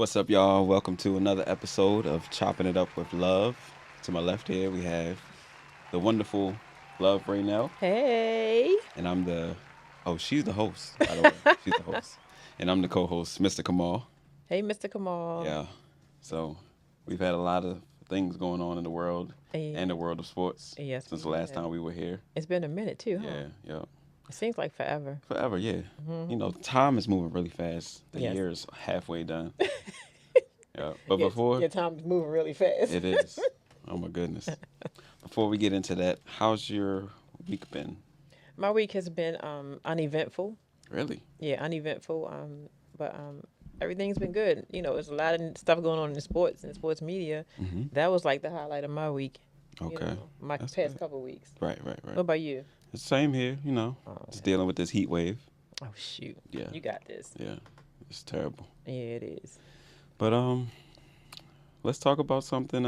What's up, y'all? Welcome to another episode of Chopping It Up with Love. To my left here, we have the wonderful Love Raynell, Hey. and I'm the. Oh, she's the host, by the way. She's the host, and I'm the co-host, Mr. Kamal. Hey, Mr. Kamal. Yeah. So we've had a lot of things going on in the world Yeah. and the world of sports Yes, since the we last have. time we were here. It's been a minute too, huh? Yeah, yeah. It seems like forever. Forever, yeah. Hmm. You know, time is moving really fast. The Yes. year is halfway done. Yeah. But Yes. before Your time is moving really fast. it is. Oh my goodness. Before we get into that, how's your week been? My week has been uneventful. Really? Yeah, uneventful. But everything's been good. You know, there's a lot of stuff going on in sports and sports media. Mm-hmm. That was like the highlight of my week. Okay. My That's past good. couple weeks. Right. What about you? It's the same here, Oh, just dealing with this heat wave. oh shoot. Yeah. You got this. Yeah. It's terrible. Yeah, it is. But let's talk about something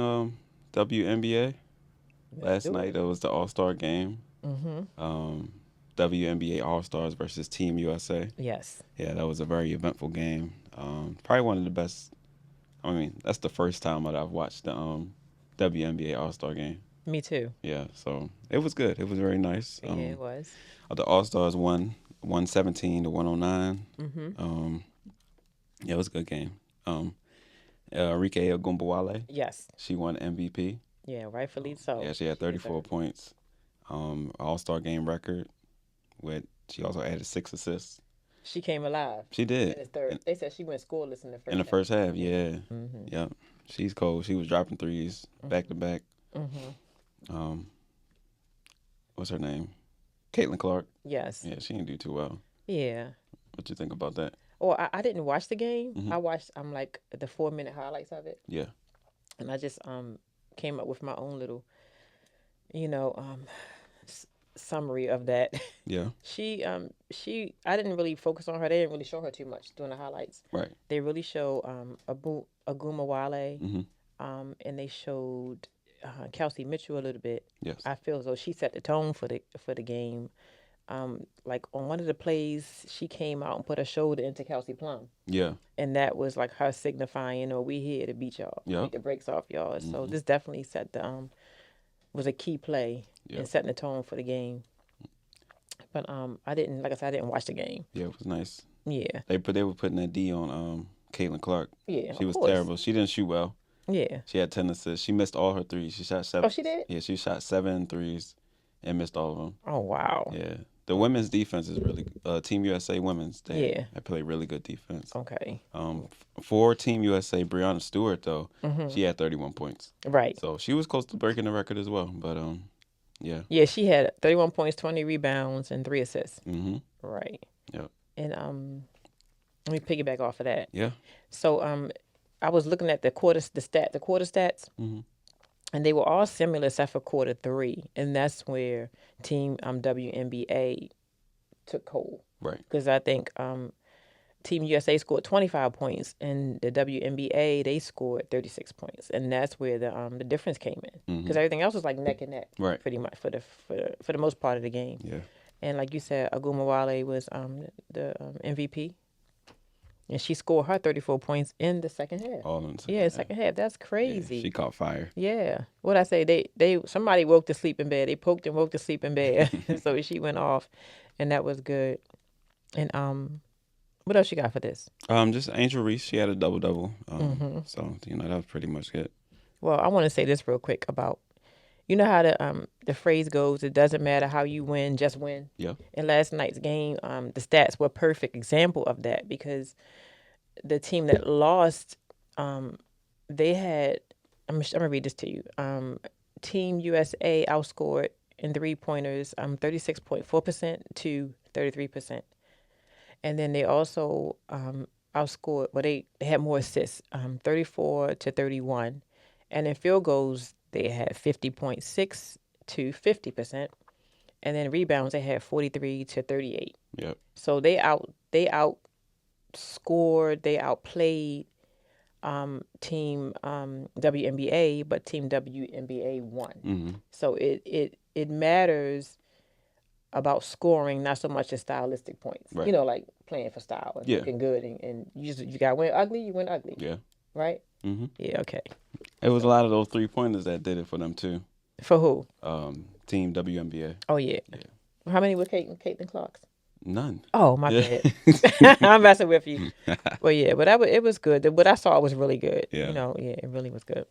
WNBA. Let's Last do night it. it was the All-Star game. Mm-hmm. WNBA All-Stars versus Team USA. Yes. Yeah, that was a very eventful game. Probably one of the best. I mean, that's the first time that I've watched the WNBA All-Star game. Me too. Yeah, so it was good. It was very nice. Yeah, it was. The All Stars won 117 to 109. Mm-hmm. Yeah, it was a good game. Arike Ogunbowale, Yes. she won MVP. Yeah, rightfully so. Yeah, she had 34 points. All Star game record. With she also added 6 assists. She came alive. She In did the third. They said she went scoreless in the first. in the first half. Yeah, Mm-hmm. yeah. She's cold. She was dropping threes back to back. Mm-hmm. What's her name? Kaitlyn Clark. Yes. Yeah, she didn't do too well. Yeah. What you think about that? Or I didn't watch the game. Mhm. I watched like the 4-minute highlights of it, Yeah. and I just came up with my own little, you know, summary of that. Yeah. she I didn't really focus on her. They didn't really show her too much during the highlights. Right. They really show Agumawale, Mm-hmm. and they showed Kelsey Mitchell a little bit. Yes. I feel as though she set the tone for the game. Like on one of the plays, she came out and put her shoulder into Kelsey Plum, Yeah. and that was like her signifying, we here to beat y'all, Yeah. beat the brakes off y'all. So Mhm. this definitely set the was a key play Yeah. in setting the tone for the game. But I didn't, like I said, I didn't watch the game. Yeah, it was nice. Yeah, They were putting that D on Kaitlyn Clark. yeah, She of was course. terrible. She didn't shoot well. Yeah. She had 10 assists. She missed all her threes. She shot 7. Oh, she did. Yeah, she shot 7 threes and missed all of them. Oh wow. Yeah. The women's defense is really Team USA women's. They play really good defense. Okay. For Team USA, Breonna Stewart though, Mm-hmm. she had 31 points. Right. So she was close to breaking the record as well. But yeah. Yeah, she had 31 points, 20 rebounds, and 3 assists. Mm-hmm. Right. Yep. And let me piggyback off of that. Yeah. So I was looking at the quarter stats, Mm-hmm. and they were all similar except for quarter 3, and that's where Team WNBA took hold. Right. Because I think Team USA scored 25 points, and the WNBA they scored 36 points, and that's where the difference came in. Because everything else was like neck and neck, Right. pretty much for the most part of the game. Yeah. And like you said, Agumawale was the MVP, and she scored her 34 points in the second half. All in the second Yeah, half. second half. That's Yeah, crazy. she caught fire. Yeah. What I say, they somebody woke to sleep in bed. They poked and woke to sleep in bed. So she went off, and that was good. And what else you got for this? Just Angel Reese, she had a double. So that was pretty much it. Well, I want to say this real quick about, how the phrase goes, it doesn't matter how you win, just win. Yeah. In last night's game, the stats were a perfect example of that, because the team that lost, they had, I'm gonna read this to you. Team USA outscored in 3-pointers 36.4% to 33%. And then they also outscored, they had more assists, 34 to 31. And in field goals, they had 50.6 to 50%. And then rebounds, they had 43 to 38. Yep. So they outscored, they outplayed Team WNBA, but Team WNBA won. Mm-hmm. So it matters about scoring, not so much as stylistic points. Right. You know, like playing for style and Yeah. looking good, and you got to win ugly. You win ugly. Yeah. Right. Mm-hmm. Yeah. Okay. It was a lot of those 3-pointers that did it for them too. For who? Team WNBA. Oh yeah. Yeah. How many were Kaitlyn Clark's? None. Oh my bad. I'm messing with you. Well, yeah, but it was good. What I saw was really good. Yeah. You know, yeah, it really was good.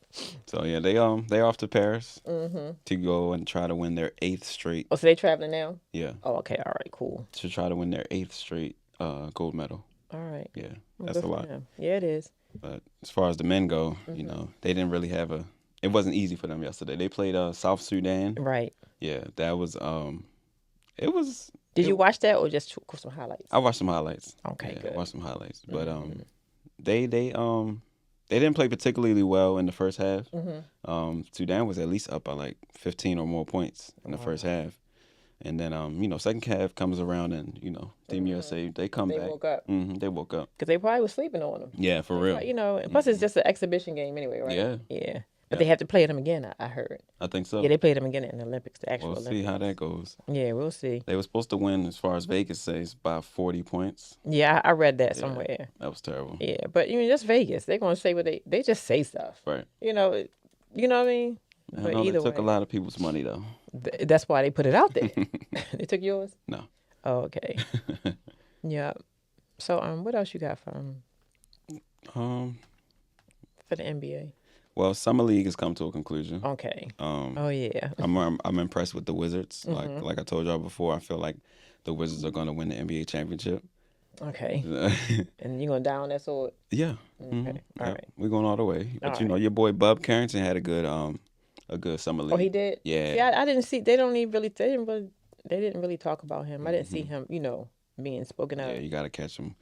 So yeah, they're off to Paris to go and try to win their 8th straight. Oh, so they traveling now? Yeah. Oh, okay. All right. Cool. To try to win their 8th straight gold medal. All right. Yeah, Well, that's good a for lot. them. Yeah, it is. But as far as the men go, you know, they didn't really have it wasn't easy for them yesterday. They played South Sudan. Right. Yeah, that was it was. Did you watch that or just some highlights? I watched some highlights. Okay, yeah, good. I watched some highlights, but they didn't play particularly well in the first half. Sudan was at least up by like 15 or more points in the first half, and then you know, second half comes around and you know, Team USA they come back. They woke up. They woke up Because they probably was sleeping on them. Yeah, for real. You know, and plus it's just an exhibition game anyway, right? Yeah. Yeah. But they have to play them again, I heard. I think so. Yeah, they played them again in the Olympics, the actual We'll Olympics. see how that goes. Yeah, we'll see. They were supposed to win, as far as Vegas says, by 40 points. Yeah, I read that somewhere. That was terrible. Yeah, but you know, just Vegas. They're gonna say what they just say stuff. Right. You know what I mean? I But know either they took way, a lot of people's money though. That's why they put it out there. They took yours? No. Oh, okay. Yeah. So what else you got for the NBA? Well, summer league has come to a conclusion. Okay. Oh yeah. I'm impressed with the Wizards. Like I told y'all before, I feel like the Wizards are going to win the NBA championship. Okay. And you gonna die on that sword? Yeah. Okay. All right. We're going all the way. But All you know, your boy Bub Carrington had a good summer league. Oh, he did. Yeah. See, I didn't see. They didn't really talk about him. I didn't see him. You know, being spoken of. Yeah, you got to catch him.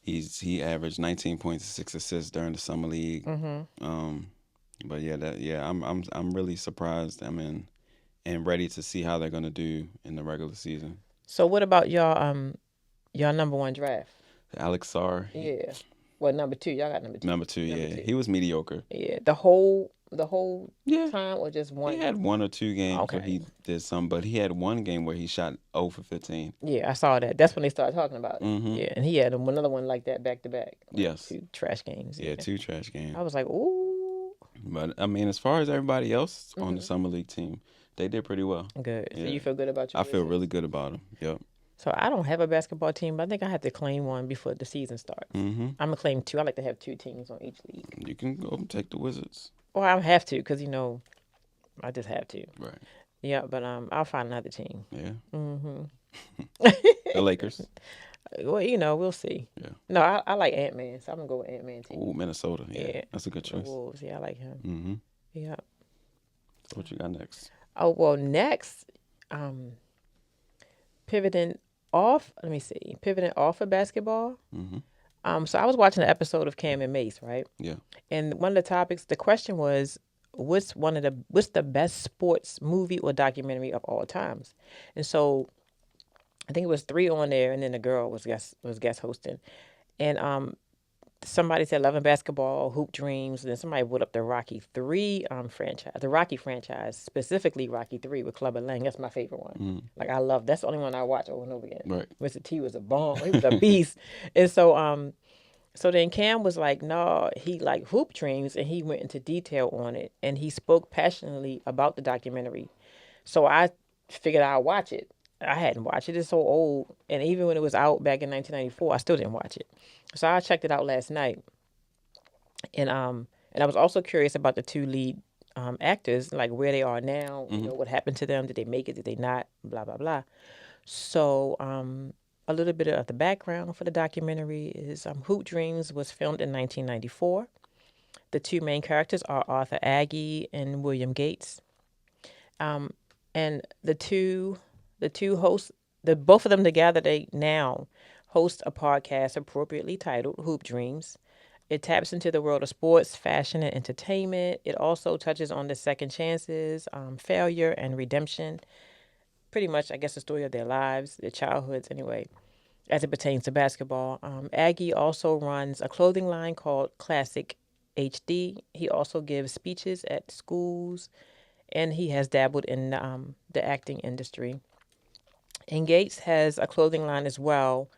He averaged 19 points, 6 assists during the summer league. But I'm really surprised. I mean, and ready to see how they're gonna do in the regular season. So what about y'all number one draft? Alex Sarr. Yeah. Well, number two. Y'all got number two. Number two. He was mediocre. Yeah. The whole time or just one? He had 1 or 2 games Okay. where he did some, but he had one game where he shot 0 for 15. Yeah, I saw that. That's when they started talking about it. Yeah, and he had another one like that back to back. Yes. 2 trash games. Yeah, 2 trash games. I was like, ooh. But I mean, as far as everybody else on the summer league team, they did pretty well. Good. Yeah. So you feel good about your I feel Wizards? really good about them. Yep. So I don't have a basketball team, but I think I have to claim one before the season starts. I'm gonna claim 2. I like to have 2 teams on each league. You can go and take the Wizards. Well, I have to because you know, I just have to. Right. Yeah, but I'll find another team. Yeah. The Lakers. Well, you know, we'll see. Yeah. No, I like Ant-Man, so I'm gonna go with Ant-Man team. Ooh, Minnesota. Yeah. That's a good The choice. Wolves. Yeah, I like him. Yeah. So what you got next? Oh well, next, pivoting off. Let me see. Pivoting off of basketball. So I was watching an episode of Cam and Mace, right? Yeah. And one of the topics, the question was, what's the best sports movie or documentary of all times? And so, I think it was 3 on there, and then the girl was guest hosting, and somebody said Love and Basketball, Hoop Dreams, and then somebody put up the Rocky 3 franchise, the Rocky franchise, specifically Rocky 3 with Clubber Lang. That's my favorite one. Like I love. That's the only one I watch over and over again. Right. Mr. T was a bomb. He was a beast. And so so then Cam was like, no, he liked Hoop Dreams, and he went into detail on it, and he spoke passionately about the documentary. So I figured I'd watch it. I hadn't watched it. It's so old, and even when it was out back in 1994, I still didn't watch it. So I checked it out last night, and I was also curious about the 2 lead actors, like where they are now. You know, what happened to them? Did they make it? Did they not? Blah blah blah. So a little bit of the background for the documentary is Hoop Dreams was filmed in 1994. The 2 main characters are Arthur Agee and William Gates, and the two hosts, both of them together, they now host a podcast appropriately titled Hoop Dreams. It taps into the world of sports, fashion, and entertainment. It also touches on the second chances, failure, and redemption. Pretty much, I guess, the story of their lives, their childhoods, anyway, as it pertains to basketball. Aggie also runs a clothing line called Classic HD. He also gives speeches at schools, and he has dabbled in the acting industry. And Gates has a clothing line as well.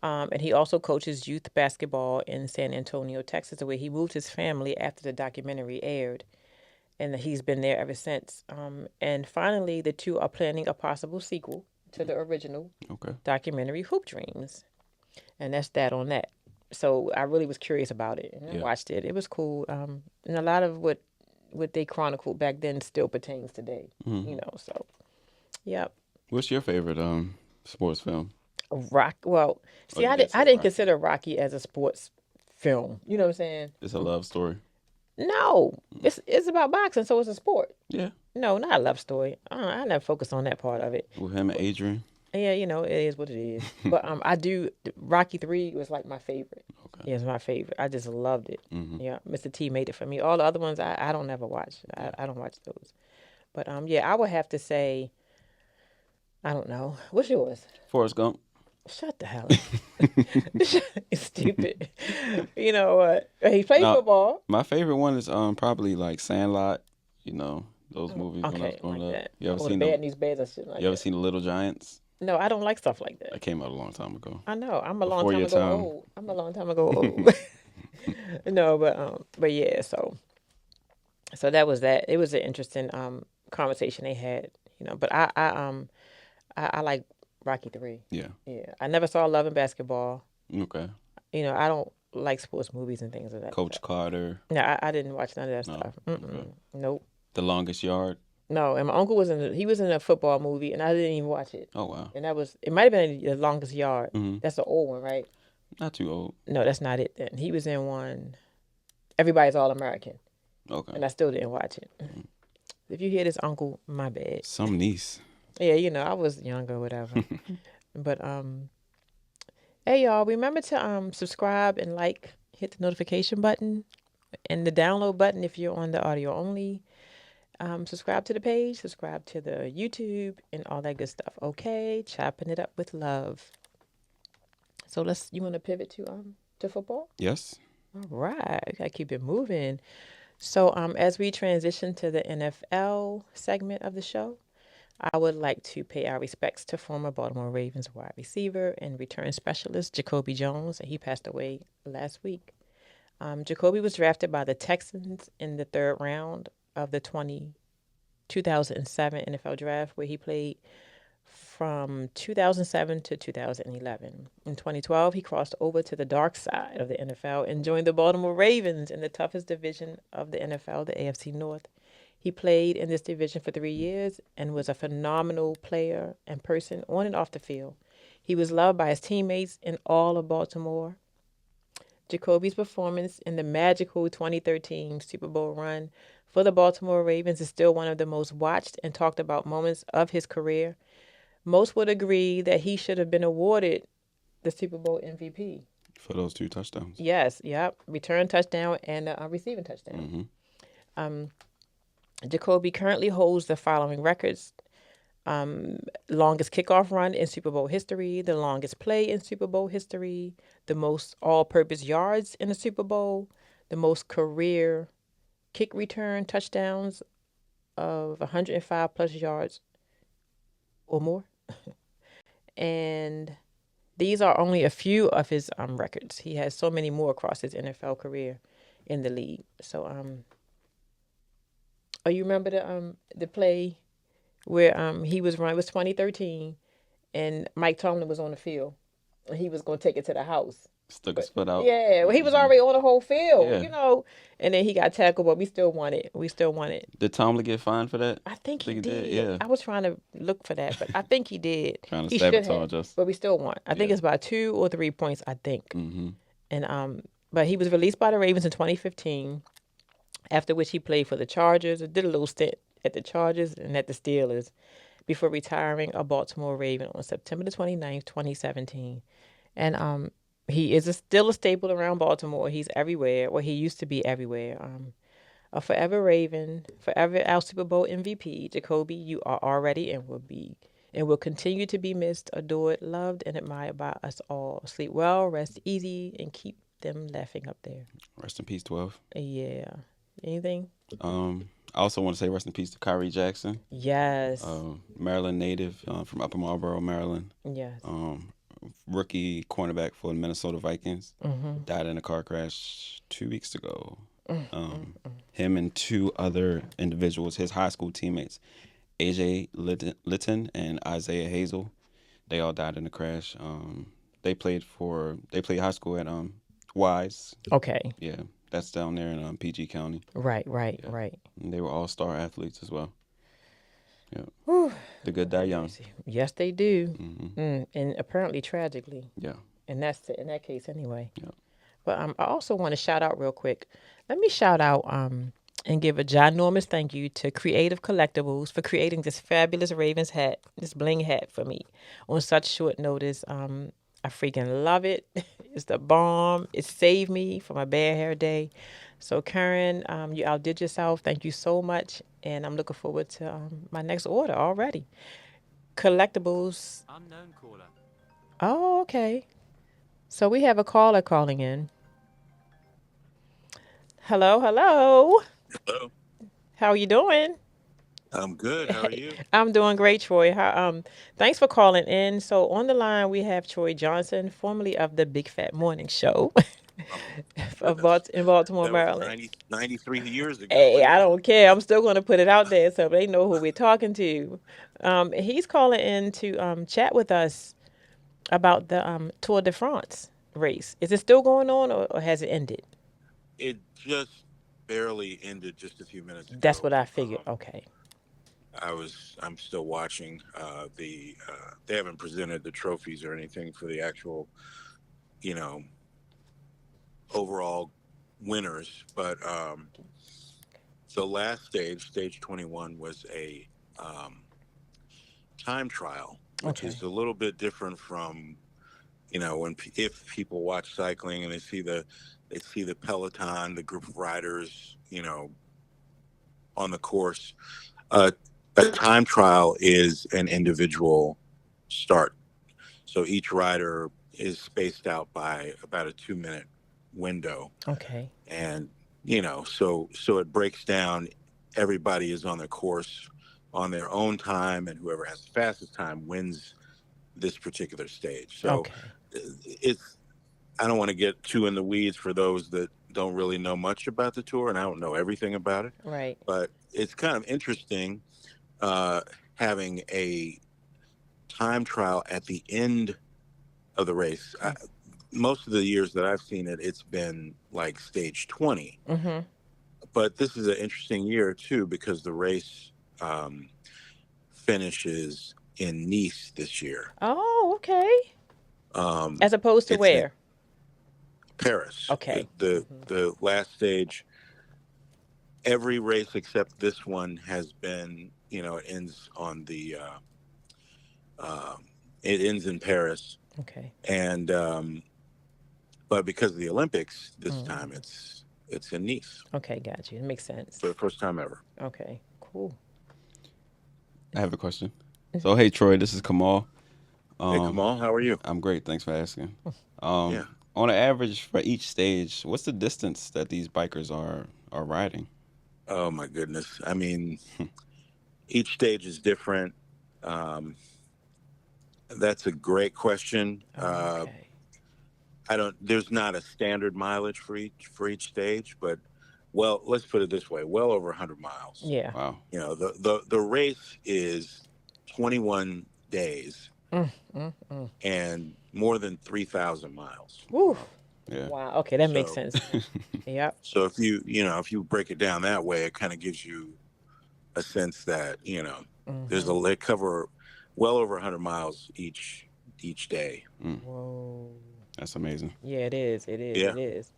And he also coaches youth basketball in San Antonio, Texas, where he moved his family after the documentary aired. And he's been there ever since. And finally, the two are planning a possible sequel to the original documentary, Hoop Dreams. And that's that on that. So I really was curious about it, and I watched it. It was cool. And a lot of what they chronicled back then still pertains today. So, yep. What's your favorite sports film? Well, see, I didn't consider Rocky as a sports film. You know what I'm saying? It's a love story. No, it's about boxing, so it's a sport. Yeah. No, not a love story. I never focused on that part of it. With him and Adrian. Yeah, it is what it is. But I do. Rocky 3 was like my favorite. Okay. Yeah, it's my favorite. I just loved it. Mm-hmm. Yeah, Mr. T made it for me. All the other ones I don't ever watch. I don't watch those. But I would have to say, I don't know. What's yours? Forrest Gump. Shut the hell up. Stupid. You know what? He played football. My favorite one is probably like Sandlot. Those movies when I was growing up. You ever seen Bad News Bears or shit like that? You ever seen The Little Giants? No, I don't like stuff like that. That came out a long time ago. I know. I'm a long time ago old. No, but yeah. So that was that. It was an interesting conversation they had. But I like Rocky 3. Yeah. Yeah. I never saw Love and Basketball. Okay. I don't like sports movies and things like that. Coach Carter. No, I didn't watch none of that stuff. Okay. Nope. The Longest Yard. No, and my uncle was in a football movie, and I didn't even watch it. Oh wow! And it might have been The Longest Yard. Mm-hmm. That's the old one, right? Not too old. No, that's not it. Then he was in one. Everybody's All American. Okay. And I still didn't watch it. Mm-hmm. If you hear this, uncle, my bad. Some niece. Yeah, I was younger, whatever. But hey y'all, remember to subscribe and hit the notification button and the download button if you're on the audio only. Subscribe to the page, subscribe to the YouTube, and all that good stuff. Okay, chopping it up with love. So you want to pivot to football? Yes. All right, we gotta keep it moving. So as we transition to the NFL segment of the show, I would like to pay our respects to former Baltimore Ravens wide receiver and return specialist Jacoby Jones, and he passed away last week. Jacoby was drafted by the Texans in the 3rd round of the 2007 NFL draft, where he played from 2007 to 2011. In 2012, he crossed over to the dark side of the NFL and joined the Baltimore Ravens in the toughest division of the NFL, the AFC North. He played in this division for 3 years and was a phenomenal player and person on and off the field. He was loved by his teammates in all of Baltimore. Jacoby's performance in the magical 2013 Super Bowl run for the Baltimore Ravens is still one of the most watched and talked about moments of his career. Most would agree that he should have been awarded the Super Bowl MVP. For those 2 touchdowns. Yes, yep. Return touchdown and a receiving touchdown. Mm-hmm. Jacoby currently holds the following records. Longest kickoff run in Super Bowl history, the longest play in Super Bowl history, the most all-purpose yards in the Super Bowl, the most career kick return touchdowns of 105 plus yards or more. And these are only a few of his records. He has so many more across his NFL career in the league. So you remember the play where he was running? It was 2013, and Mike Tomlin was on the field, and he was going to take it to the house. Stuck his foot out. Yeah, well, he was already on the whole field, and then he got tackled, but we still won it. Did Tomlin get fined for that? I think he did. Yeah. I was trying to look for that, but I think he did. Trying to sabotage us. But we still won. I think it's by 2 or 3 points, I think. Mm-hmm. And but he was released by the Ravens in 2015, after which he played for the Chargers, did a little stint at the Chargers and at the Steelers, before retiring a Baltimore Raven on September the 29th, 2017. And he is still a staple around Baltimore. He's everywhere. Well, he used to be everywhere. A forever Raven, forever our Super Bowl MVP. Jacoby, you are already and will continue to be missed, adored, loved, and admired by us all. Sleep well, rest easy, and keep them laughing up there. Rest in peace, 12. Yeah. Anything? I also want to say rest in peace to Kyrie Jackson, Yes. Maryland native from Upper Marlboro, Maryland. Yes. Rookie cornerback for the Minnesota Vikings. Mm-hmm. Died in a car crash 2 weeks ago. Mm-hmm. Him and two other individuals, his high school teammates, AJ Lighten and Isaiah Hazel, they all died in the crash. They played high school at Wise. Okay. Yeah, that's down there in PG County. Right. Yeah. Right. And they were all star athletes as well. Yeah, Whew. the good die young. Yes, they do. Mm-hmm. And apparently tragically. Yeah. And that's in that case anyway. Yeah. But I also want to shout out real quick. Let me shout out and give a ginormous thank you to Creative Collectibles for creating this fabulous Ravens hat, this bling hat for me on such short notice. I freaking love it. It's the bomb. It saved me from a bad hair day. So Karen, you outdid yourself. Thank you so much, and I'm looking forward to my next order already. Collectibles. Unknown caller. Oh, okay. So we have a caller calling in. Hello, hello. Hello. How are you doing? I'm good. How are you? I'm doing great, Troy. Thanks for calling in. So on the line we have Troy Johnson, formerly of the Big Fat Morning Show Oh, in Baltimore, that was Maryland. 93 years ago. Hey, I don't care. I'm still going to put it out there so they know who we're talking to. He's calling in to chat with us about the Tour de France race. Is it still going on or has it ended? It just barely ended just a few minutes ago. That's what I figured. Okay. I'm still watching. They haven't presented the trophies or anything for the actual, overall winners. But the last stage 21, was a time trial, which is a little bit different from, if people watch cycling and they see the peloton, the group of riders, on the course. A time trial is an individual start. So each rider is spaced out by about a 2-minute window. Okay. And, so it breaks down. Everybody is on their course on their own time, and whoever has the fastest time wins this particular stage. So I don't want to get too in the weeds for those that don't really know much about the tour, and I don't know everything about it. Right. But it's kind of interesting having a time trial at the end of the race. Most of the years that I've seen it, it's been like stage 20. Mm-hmm. But this is an interesting year, too, because the race finishes in Nice this year. Oh, okay. As opposed to where? Paris. Okay. The last stage, every race except this one has been, it ends on the, it ends in Paris. Okay. And, but because of the Olympics, this time it's in Nice. Okay, got you. It makes sense. For the first time ever. Okay, cool. I have a question. So, hey, Troy, this is Kamal. Hey, Kamal, how are you? I'm great. Thanks for asking. Yeah. On an average for each stage, what's the distance that these bikers are riding? Oh, my goodness. I mean, each stage is different. That's a great question. Okay. There's not a standard mileage for each stage, but let's put it this way, well over 100 miles. Yeah. Wow. The race is 21 days and more than 3,000 miles. Woo. Yeah. Wow. Okay, that makes sense. Yep. So if you break it down that way, it kind of gives you a sense that, they cover well over 100 miles each day. Whoa. That's amazing. Yeah, it is. It is. Yeah. It is.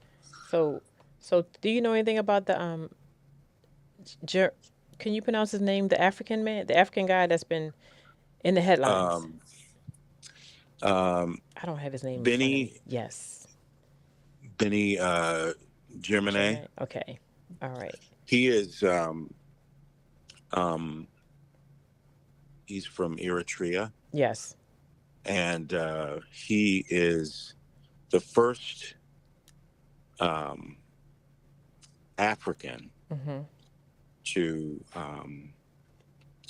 So do you know anything about the can you pronounce his name? The African man, the African guy that's been in the headlines. I don't have his name. Yes. Biniyam Girmay. Okay. All right. He is he's from Eritrea. Yes. And he is the first African to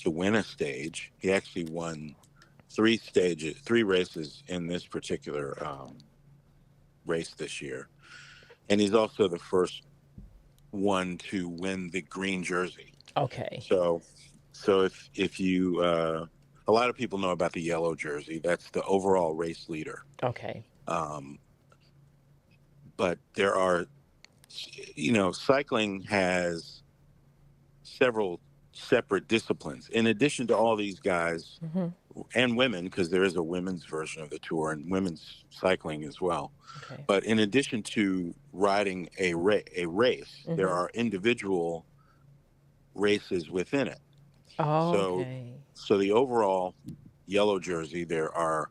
win a stage. He actually won 3 races in this particular race this year, and he's also the first one to win the green jersey. Okay. So if you a lot of people know about the yellow jersey. That's the overall race leader. Okay. But there are, cycling has several separate disciplines. In addition to all these guys and women, because there is a women's version of the tour and women's cycling as well. Okay. But in addition to riding a race, there are individual races within it. Oh, okay. So the overall yellow jersey, there are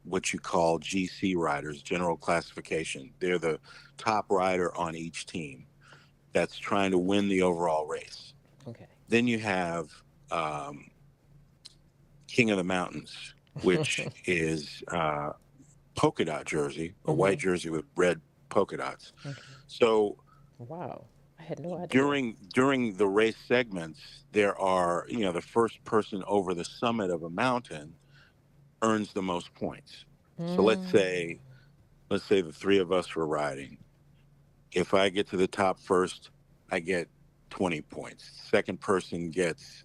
what you call GC riders, general classification. They're the top rider on each team that's trying to win the overall race. Okay. Then you have King of the Mountains, which is polka dot jersey, a white jersey with red polka dots. Okay. So wow, I had no idea. During the race segments, there are, the first person over the summit of a mountain earns the most points. So let's say the 3 of us were riding. If I get to the top first, I get 20 points. Second person gets,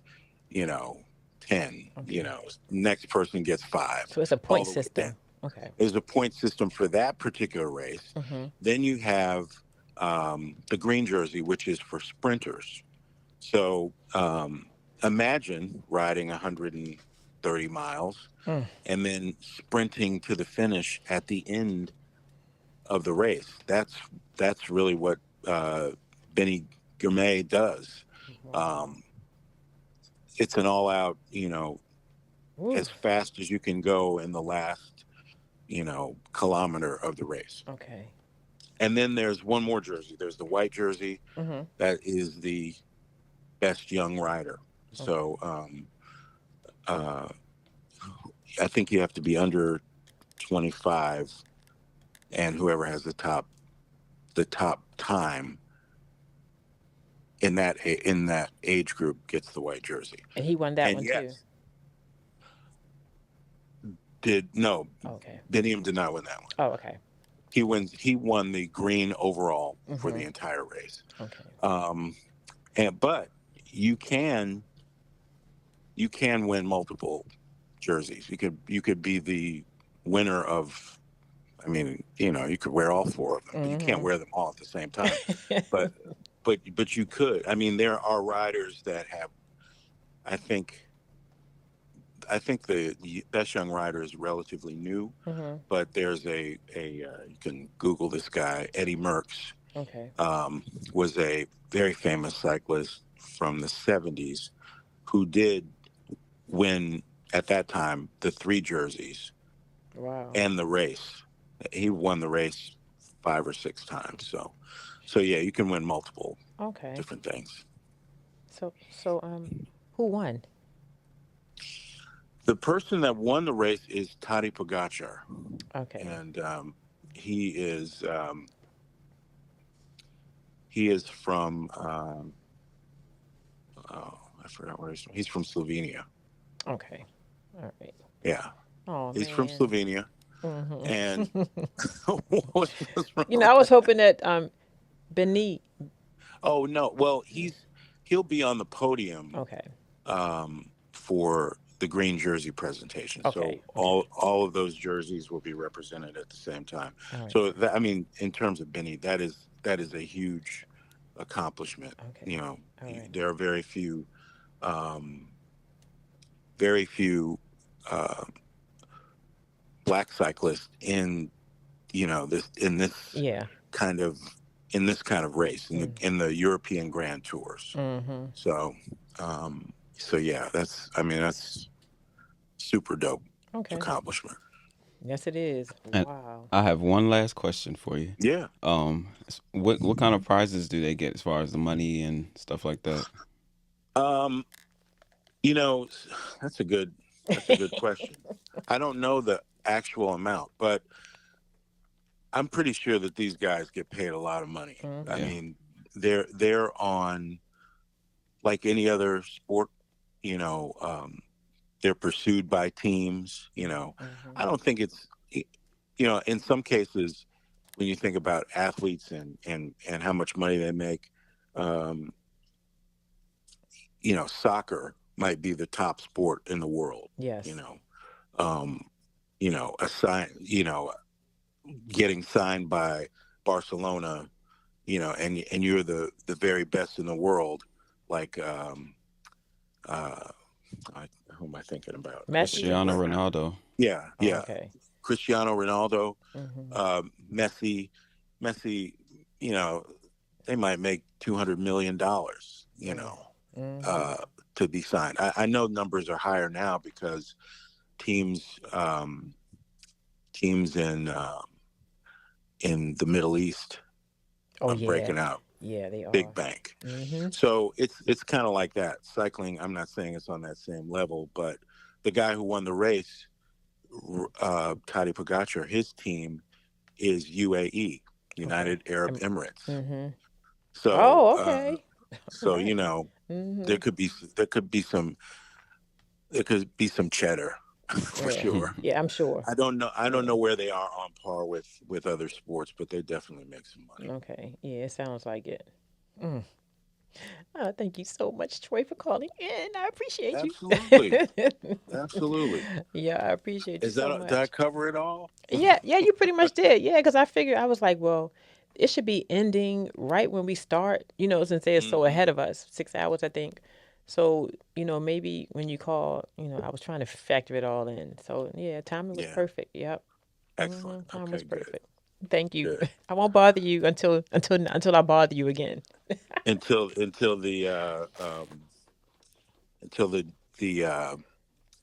10. Okay. Next person gets 5. So it's a point system. Okay. There's a point system for that particular race. Then you have the green jersey, which is for sprinters. So imagine riding 130 miles and then sprinting to the finish at the end of the race. That's really what Biniyam Girmay does. It's an all-out, as fast as you can go in the last, kilometer of the race. Okay. And then there's one more jersey. There's the white jersey. That is the best young rider. Okay. So I think you have to be under 25, and whoever has the top time in that age group gets the white jersey. And he won that one too. Okay. Biniyam did not win that one. Oh, okay. He won the green overall for the entire race. Okay. But you can win multiple jerseys. You could be the winner of, you could wear all 4 of them, but you can't wear them all at the same time. but you could. There are riders that have, I think the best young rider is relatively new, but there's you can Google this guy, Eddie Merckx. Okay. Was a very famous cyclist from the 70s who did win at that time the 3 jerseys. Wow. And the race. He won the race 5 or 6 times. So yeah, you can win multiple different things. So who won? The person that won the race is Tadej Pogacar. Okay. And he is from I forgot where he's from. He's from Slovenia. Okay. All right. Yeah. Oh, he's man. from Slovenia. And I was hoping that Benny. Oh no! Well, he'll be on the podium. Okay. For the green jersey presentation. Okay. So all of those jerseys will be represented at the same time. Right. So that, in terms of Benny, that is a huge accomplishment. Okay. Right. There are very few black cyclists in this kind of race in the European Grand Tours. So yeah, that's super dope accomplishment. Yes, it is. And wow. I have one last question for you. Yeah. What kind of prizes do they get as far as the money and stuff like that? That's a good question. I don't know the actual amount, but I'm pretty sure that these guys get paid a lot of money. they're on like any other sport, you know. They're pursued by teams. Mm-hmm. I don't think it's, in some cases when you think about athletes and how much money they make, um, soccer might be the top sport in the world. You Yes. know, um, getting signed by Barcelona, and you're the very best in the world, like uh, who am I thinking about? Messi. Cristiano Ronaldo. Yeah, Oh, yeah. okay. Cristiano Ronaldo, Mm-hmm. Messi. You know, they might make $200 million. Mm-hmm. Uh, to be signed. I know numbers are higher now because teams teams in the Middle East Oh are yeah. breaking out Yeah, they big are. bank. Mm-hmm. So it's kind of like that. Cycling, I'm not saying it's on that same level, but the guy who won the race, Tadej Pogacar, his team is UAE, Okay. United Arab Emirates. Mm-hmm. So Oh, okay. All so right. there Mm-hmm. could be cheddar for Yeah. sure. Yeah, I'm sure. I don't Yeah. know where they are on par with other sports, but they definitely make some money. Okay. Yeah, it sounds like it. Mm. Oh, thank you so much, Troy, for calling in. I appreciate you. Absolutely. Absolutely. Yeah, I appreciate you so Did I much. cover it all? Yeah, yeah, you pretty much did. Yeah, because I figured I was like, well, it should be ending right when we start, since they're so Hmm. ahead of us, 6 hours, I think. So, maybe when you call, I was trying to factor it all in. So, yeah, timing was Yeah. perfect. Yep. Excellent. Time was Okay, good. perfect. Thank you. Good. I won't bother you until I bother you again. Until until the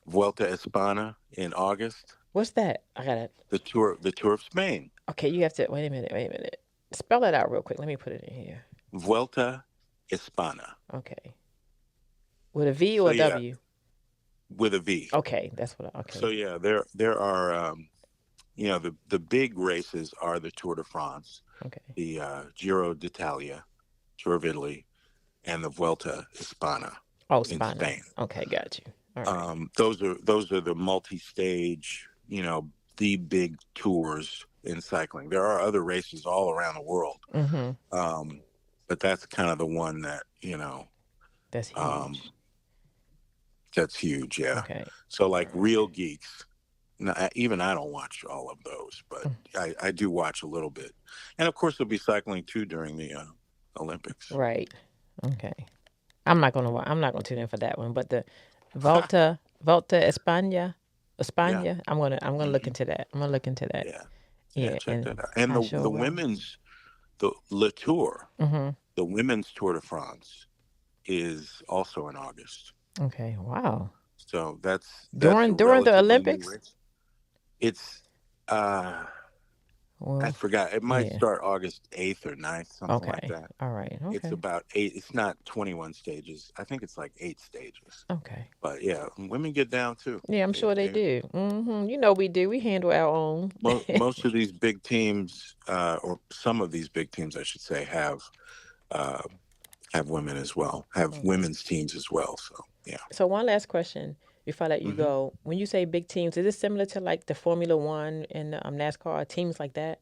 Vuelta Espana in August, What's that? I got it. the tour of Spain. Okay, you have to wait a minute. Wait a minute. Spell it out real quick. Let me put it in here. Vuelta Espana. Okay. With a V So or a yeah, W? with a V. Okay, that's what. So Okay. yeah, there are the big races are the Tour de France, Okay. the Giro d'Italia, Tour of Italy, and the Vuelta Hispana Oh, in Spina. Spain. Okay, got you. All right. Those are the multi-stage, the big tours in cycling. There are other races all around the world, Mm-hmm. um, but that's kind of the one that That's um, huge. that's huge. Yeah. Okay. So All like right. Real Geeks. Now, even I don't watch all of those, but I do watch a little bit, and of course there'll be cycling too during the Olympics. Right. Okay. I'm not gonna tune in for that one. But the Volta España, Yeah. I'm gonna look Hmm. into that. I'm gonna look into that. Yeah. Yeah. Yeah, Check and that out. And I the sure will. women's the Le Tour, Mm-hmm. the women's Tour de France is also in August. Okay. Wow. So that's a During the relatively new Olympics. race. It's uh I Well, forgot. It might yeah. start August 8th or 9th, something like Okay. that. All right. It's Okay. about 8. It's not 21 stages. I think it's like 8 stages. Okay. But yeah, women get down too. Yeah, I'm sure they They do. You know we do. We handle our own. most of these big teams, or some of these big teams, I should say, uh, have women as well. Have Okay. women's teams as well. So yeah. So one last question before I let you Hmm. go. When you say big teams, is it similar to like the Formula One and NASCAR teams like that?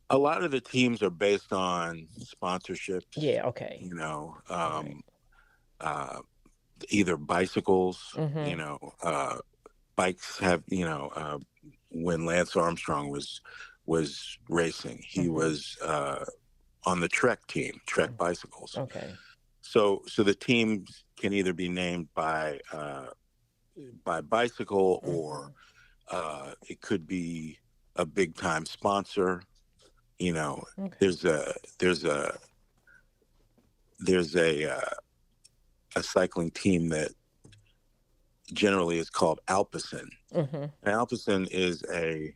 A lot of the teams are based on sponsorships. Yeah. Okay. You know, All right. uh, either bicycles. Mm-hmm. Bikes have. When Lance Armstrong was racing, he Mm-hmm. was on the Trek team, Trek bicycles. Okay. So the teams can either be named by bicycle, Mm-hmm. or it could be a big time sponsor. You know, Okay. there's a there's a there's a cycling team that generally is called Alpecin. Mm-hmm. And Alpecin is a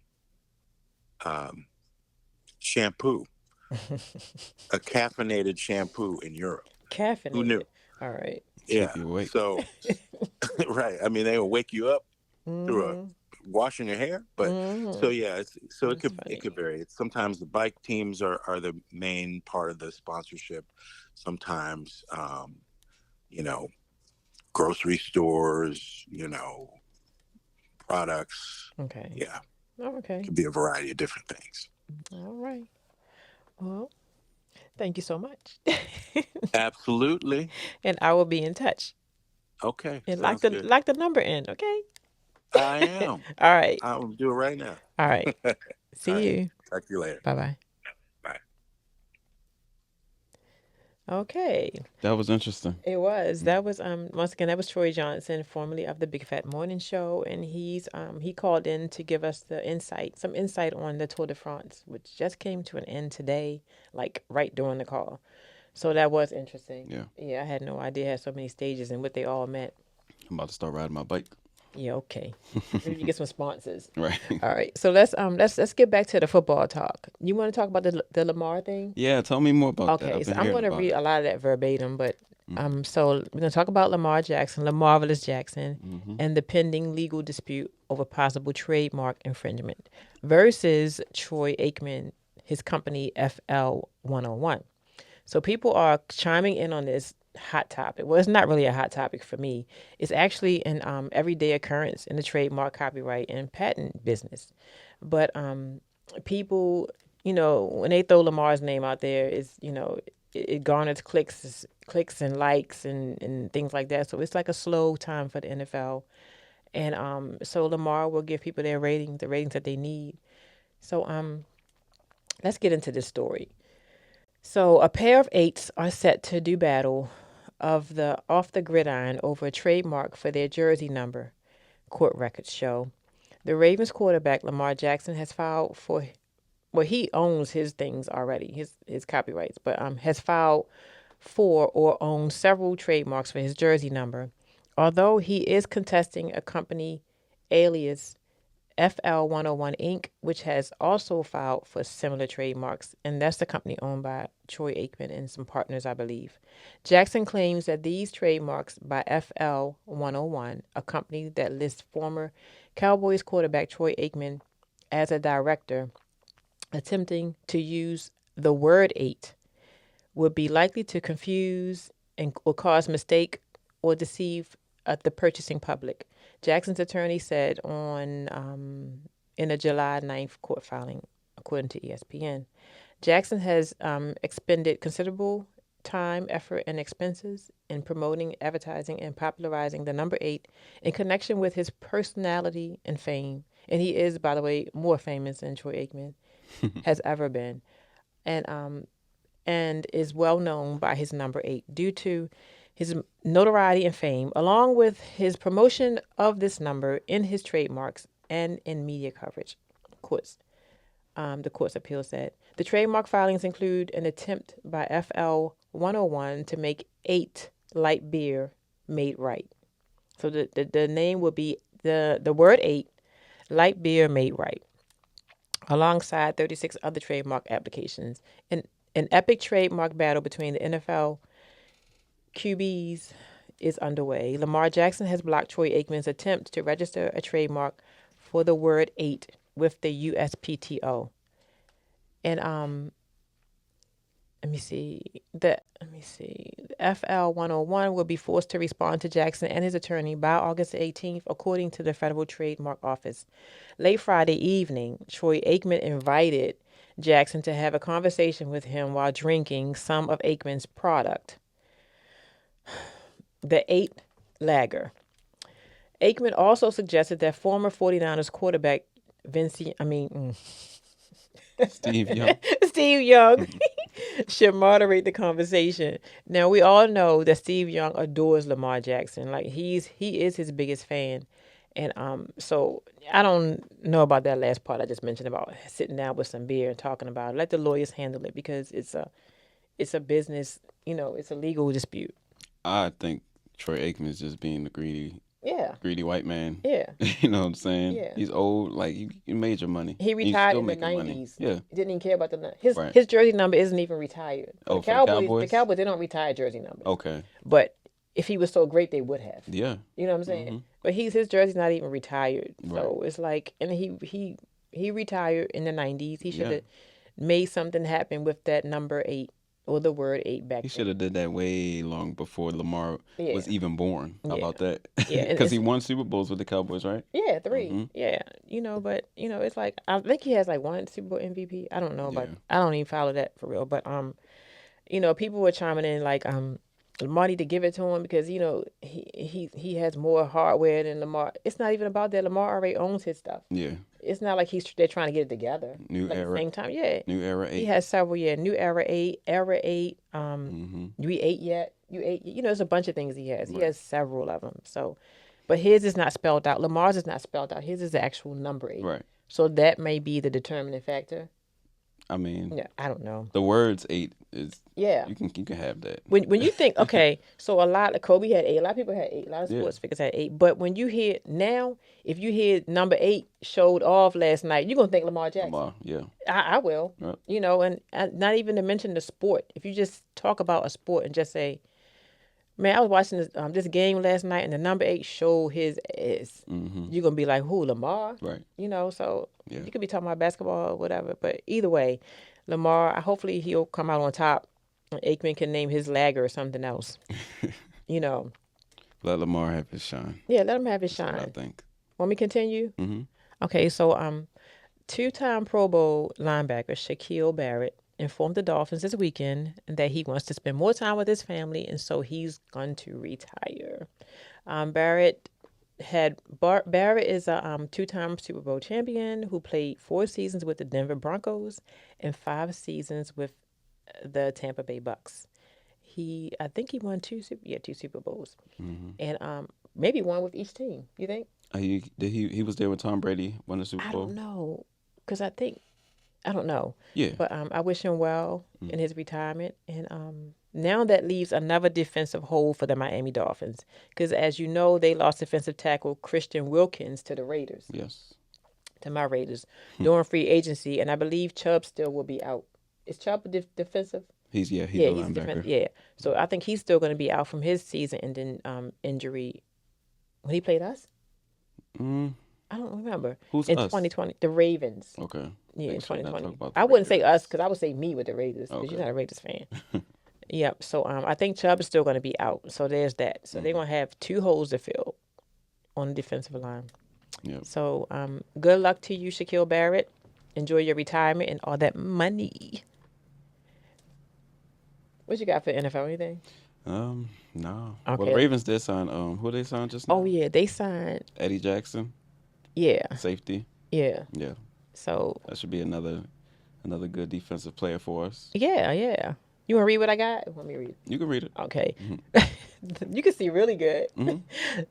um, shampoo, a caffeinated shampoo in Europe. Who Caffeinated. knew? All right. Keep Yeah. you awake. So right. I mean, they will wake you up through a Mm-hmm. washing your hair. But so yeah, it could vary. Sometimes the bike teams are the main part of the sponsorship. Sometimes grocery stores, products. Okay. Yeah. Okay. It could be a variety of different things. All right. Well, thank you so much. Absolutely. And I will be in touch. Okay. And Sounds good. like the number in, okay? I am. All right. I'll do it right now. All right. All See right. you. Talk to you later. Bye-bye. Bye. Okay. That was interesting. It was. That was once again that was Troy Johnson, formerly of the Big Fat Morning Show, and he called in to give us some insight on the Tour de France, which just came to an end today, like right during the call. So that was interesting. Yeah. Yeah, I had no idea it had so many stages and what they all meant. I'm about to start riding my bike. Yeah, okay. Maybe you get some sponsors. Right. All right. So let's get back to the football talk. You want to talk about the Lamar thing? Yeah, tell me more about that. Okay, so I'm going to read a lot of that verbatim, but so we're going to talk about Lamar Jackson, Lamarvelous Jackson, and the pending legal dispute over possible trademark infringement versus Troy Aikman, his company FL 101. So people are chiming in on this hot topic. Well, it's not really a hot topic for me. It's actually an everyday occurrence in the trademark, copyright, and patent business. But people, when they throw Lamar's name out there, it garners clicks and likes and things like that. So it's like a slow time for the NFL. And so Lamar will give people the ratings that they need. So let's get into this story. So a pair of eights are set to do battle off the gridiron over a trademark for their jersey number, court records show. The Ravens quarterback Lamar Jackson has filed for, well, he owns his things already, his copyrights, but has filed for or owns several trademarks for his jersey number. Although he is contesting a company alias FL 101 Inc., which has also filed for similar trademarks, and that's the company owned by Troy Aikman and some partners, I believe. Jackson claims that these trademarks by FL 101, a company that lists former Cowboys quarterback Troy Aikman as a director, attempting to use the word eight, would be likely to confuse and will cause mistake or deceive the purchasing public. Jackson's attorney said in a July 9th court filing, according to ESPN. Jackson has expended considerable time, effort, and expenses in promoting, advertising, and popularizing the number 8 in connection with his personality and fame. And he is, by the way, more famous than Troy Aikman has ever been, and is well known by his number 8 due to his notoriety and fame, along with his promotion of this number in his trademarks and in media coverage. The court's appeal said the trademark filings include an attempt by FL 101 to make 8 light beer made right. So the name will be the word 8 light beer made right, alongside 36 other trademark applications. An epic trademark battle between the NFL QBs is underway. Lamar Jackson has blocked Troy Aikman's attempt to register a trademark for the word 8 with the USPTO. And let me see. The FL 101 will be forced to respond to Jackson and his attorney by August 18th, according to the Federal Trademark Office. Late Friday evening, Troy Aikman invited Jackson to have a conversation with him while drinking some of Aikman's product, the 8 Lager. Aikman also suggested that former 49ers quarterback Steve Young should moderate the conversation. Now, we all know that Steve Young adores Lamar Jackson. Like he is his biggest fan. And so I don't know about that last part I just mentioned about sitting down with some beer and talking about it. Let the lawyers handle it, because it's a business, it's a legal dispute. I think Troy Aikman is just being a greedy white man. Yeah. You know what I'm saying? Yeah. He's old. Like, he made your money. He retired in the 90s. Money. Yeah. He didn't even care about his jersey number isn't even retired. Oh, the Cowboys, they don't retire jersey numbers. Okay. But if he was so great, they would have. Yeah. You know what I'm saying? But his jersey's not even retired. So Right. it's like, and he retired in the 90s. He should have Yeah. made something happen with that number 8 or the word 8 back He then. should have did that way long before Lamar Yeah. was even born. How Yeah. about that? Yeah, and Because he won Super Bowls with the Cowboys, right? Yeah, 3. Yeah, but it's like I think he has like 1 Super Bowl MVP. I don't know about. Yeah. I don't even follow that for real. But people were chiming in like Lamar need to give it to him because he has more hardware than Lamar. It's not even about that. Lamar already owns his stuff. Yeah. It's not like they're trying to get it together. New like era. At the same time, yeah. New era 8. He has several. Yeah, new era 8, era 8. You 8 yet? You 8? There's a bunch of things he has. He has several of them. So. But his is not spelled out. Lamar's is not spelled out. His is the actual number 8. Right. So that may be the determining factor. I mean, yeah, I don't know. The words 8 is yeah. You can have that. When you think so a lot of Kobe had 8. A lot of people had 8. A lot of sports figures had 8. But when you hear now, if you hear number 8 showed off last night, you're gonna think Lamar Jackson. Lamar, yeah. I will. Yep. And not even to mention the sport. If you just talk about a sport and just say, man, I was watching this game last night, and the number 8 showed his ass. You're going to be like, who, Lamar? Right. So you could be talking about basketball or whatever. But either way, Lamar, hopefully he'll come out on top. Aikman can name his lagger or something else. Let Lamar have his shine. Yeah, let him have his shine. That's what I think. Want me to continue? Mm-hmm. Okay, so 2-time Pro Bowl linebacker Shaquille Barrett informed the Dolphins this weekend that he wants to spend more time with his family, and so he's going to retire. Barrett is a 2-time Super Bowl champion who played 4 seasons with the Denver Broncos and 5 seasons with the Tampa Bay Bucks. I think he won 2 Super Bowls, and maybe 1 with each team. You think? He was there with Tom Brady, won the Super Bowl. I don't know, because I don't know. Yeah. But I wish him well in his retirement. And now that leaves another defensive hole for the Miami Dolphins. Because as you know, they lost defensive tackle Christian Wilkins to the Raiders. Yes. To my Raiders. During free agency. And I believe Chubb still will be out. Is Chubb defensive? He's a linebacker. Yeah. So I think he's still going to be out from his season-ending injury. When he played us? I don't remember. Who's in us? 2020? The Ravens. Okay. Yeah, in 2020. I wouldn't say us because I would say me with the Raiders because you're not a Raiders fan. Yep. So I think Chubb is still going to be out. So there's that. So they're going to have 2 holes to fill on the defensive line. Yep. So good luck to you, Shaquille Barrett. Enjoy your retirement and all that money. What you got for NFL? Anything? No. Okay. Well, the Ravens did sign. Who they signed just now? Oh yeah, they signed Eddie Jackson. Yeah. Safety. Yeah. Yeah. So that should be another good defensive player for us. Yeah. You want to read what I got? Let me read. You can read it. Okay. You can see really good.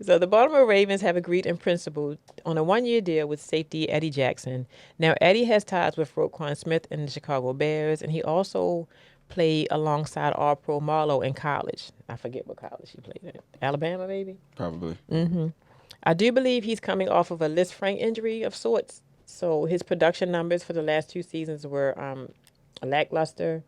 So the Baltimore Ravens have agreed in principle on a 1-year deal with safety Eddie Jackson. Now, Eddie has ties with Roquan Smith and the Chicago Bears, and he also played alongside All-Pro Marlowe in college. I forget what college he played at. Alabama, maybe? Probably. I do believe he's coming off of a Liz Frank injury of sorts. So his production numbers for the last 2 seasons were lackluster,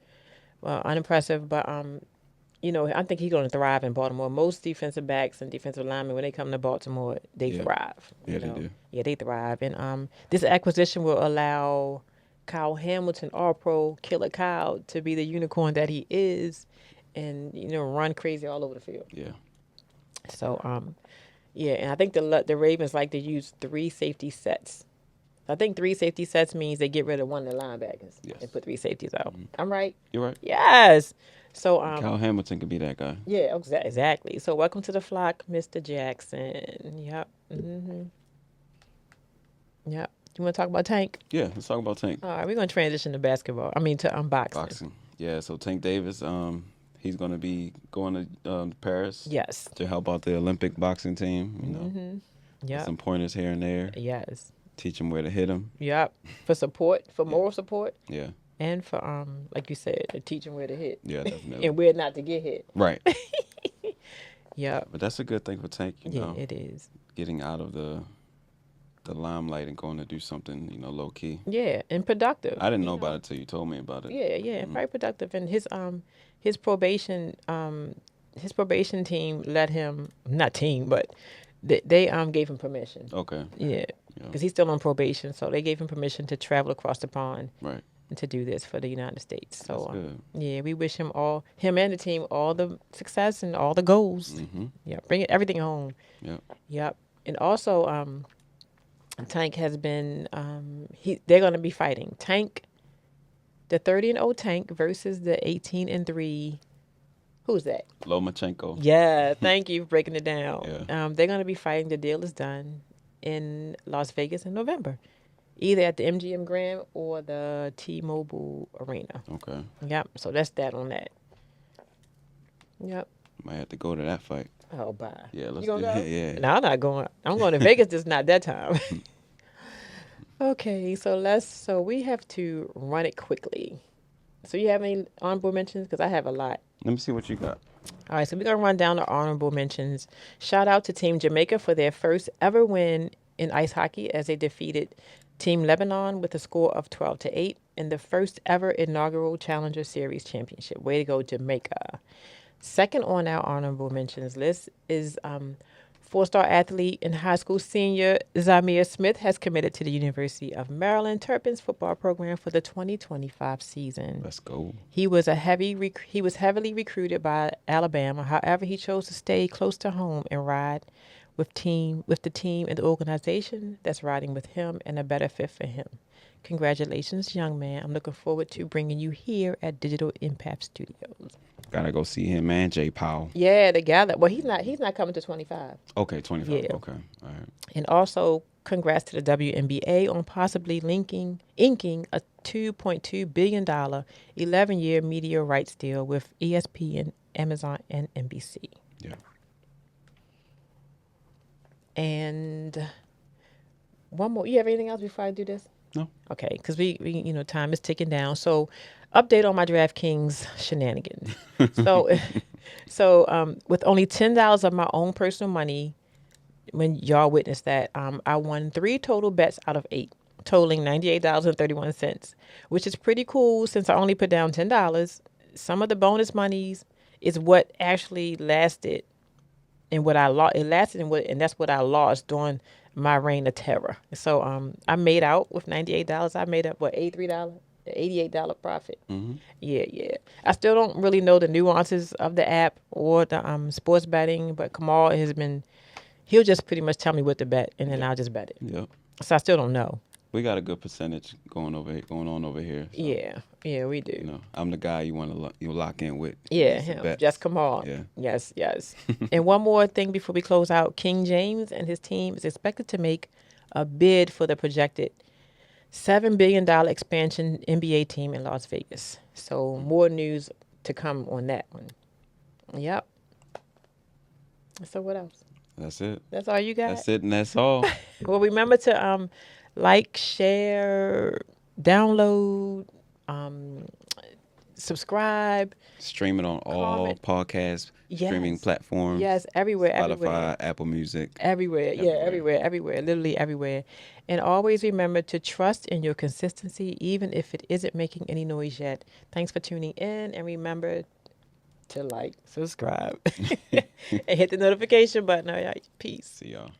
unimpressive. But, I think he's going to thrive in Baltimore. Most defensive backs and defensive linemen, when they come to Baltimore, they thrive. Yeah, they do. Yeah, they thrive. And this acquisition will allow Kyle Hamilton, All-Pro, Killer Kyle, to be the unicorn that he is and, run crazy all over the field. Yeah. So, and I think the Ravens like to use 3 safety sets. I think 3 safety sets means they get rid of one of the linebackers and put 3 safeties out. I'm right? You're right. Yes. So Kyle Hamilton could be that guy. Yeah, exactly. So welcome to the flock, Mr. Jackson. Yep. Yep. You want to talk about Tank? Yeah, let's talk about Tank. All right, we're going to transition to basketball. I mean, to unboxing. Boxing. Yeah, so Tank Davis, he's going to be going to Paris. Yes. To help out the Olympic boxing team, Yeah. Some pointers here and there. Yes. Teach him where to hit him. Yep. For support, for moral support. Yeah. And for, like you said, to teach him where to hit. Yeah, definitely. And where not to get hit. Right. Yeah. But that's a good thing for Tank, you know. Yeah, it is. Getting out of the limelight and going to do something, low key. Yeah, and productive. I didn't know about it till you told me about it. Yeah, very productive. And his probation his probation team let him, not team, but they gave him permission. Okay. Yeah, because he's still on probation, so they gave him permission to travel across the pond. Right. And to do this for the United States. So, That's good. Yeah, we wish him and the team, all the success and all the goals. Mm-hmm. Yeah, bring everything home. Yep. Yep. And also, Tank has been, they're going to be fighting. Tank, the 30-0 Tank versus the 18-3. Who's that? Lomachenko. Yeah, thank you for breaking it down. Yeah. They're going to be fighting. The deal is done in Las Vegas in November. Either at the MGM Grand or the T-Mobile Arena. Okay. Yep. So that's that on that. Yep. Might have to go to that fight. Oh, bye. Yeah, let's you gonna do go? it. Yeah. No, I'm not going. I'm going to Vegas, just not that time. Okay, so we have to run it quickly. So you have any honorable mentions? Because I have a lot. Let me see what you got. All right, so we're going to run down the honorable mentions. Shout out to Team Jamaica for their first ever win in ice hockey as they defeated Team Lebanon with a score of 12-8 in the first ever inaugural Challenger Series championship. Way to go, Jamaica. Second on our honorable mentions list is four-star athlete and high school senior Zamir Smith has committed to the University of Maryland Terrapins football program for the 2025 season. Let's go. He was heavily recruited by Alabama. However, he chose to stay close to home and ride with the team and the organization that's riding with him and a better fit for him. Congratulations, young man. I'm looking forward to bringing you here at Digital Impact Studios. Gotta go see him, man. Jay Powell. Yeah, together. Well, he's not coming to 25. Okay, 25. Yeah. Okay, all right. And also, congrats to the WNBA on possibly inking a $2.2 billion 11-year media rights deal with ESPN, Amazon, and NBC. Yeah. And one more. You have anything else before I do this? No. Okay, because we time is ticking down. So, update on my DraftKings shenanigans. So with only $10 of my own personal money, when y'all witnessed that, I won 3 total bets out of 8, totaling $98.31, which is pretty cool since I only put down $10. Some of the bonus monies is what actually lasted. And what I lost, it lasted, and that's what I lost during my reign of terror. So I made out with $98. I made up $83, $88 profit. Mm-hmm. Yeah. I still don't really know the nuances of the app or the sports betting, but Kamal he'll just pretty much tell me what to bet, and then I'll just bet it. Yep. So I still don't know. We got a good percentage going on over here. So, yeah, we do. You know, I'm the guy you want to lock in with. Yeah, him. Just Kamal. Yeah. Yes. And one more thing before we close out. King James and his team is expected to make a bid for the projected $7 billion expansion NBA team in Las Vegas. So more news to come on that one. Yep. So what else? That's it. That's all you got? That's it, and that's all. Well, remember to like, share, download, subscribe. Streaming on all podcast streaming platforms. Yes, everywhere. Spotify, Apple Music. Everywhere. Literally everywhere. And always remember to trust in your consistency, even if it isn't making any noise yet. Thanks for tuning in, and remember to like, subscribe, and hit the notification button. All right, peace. See y'all.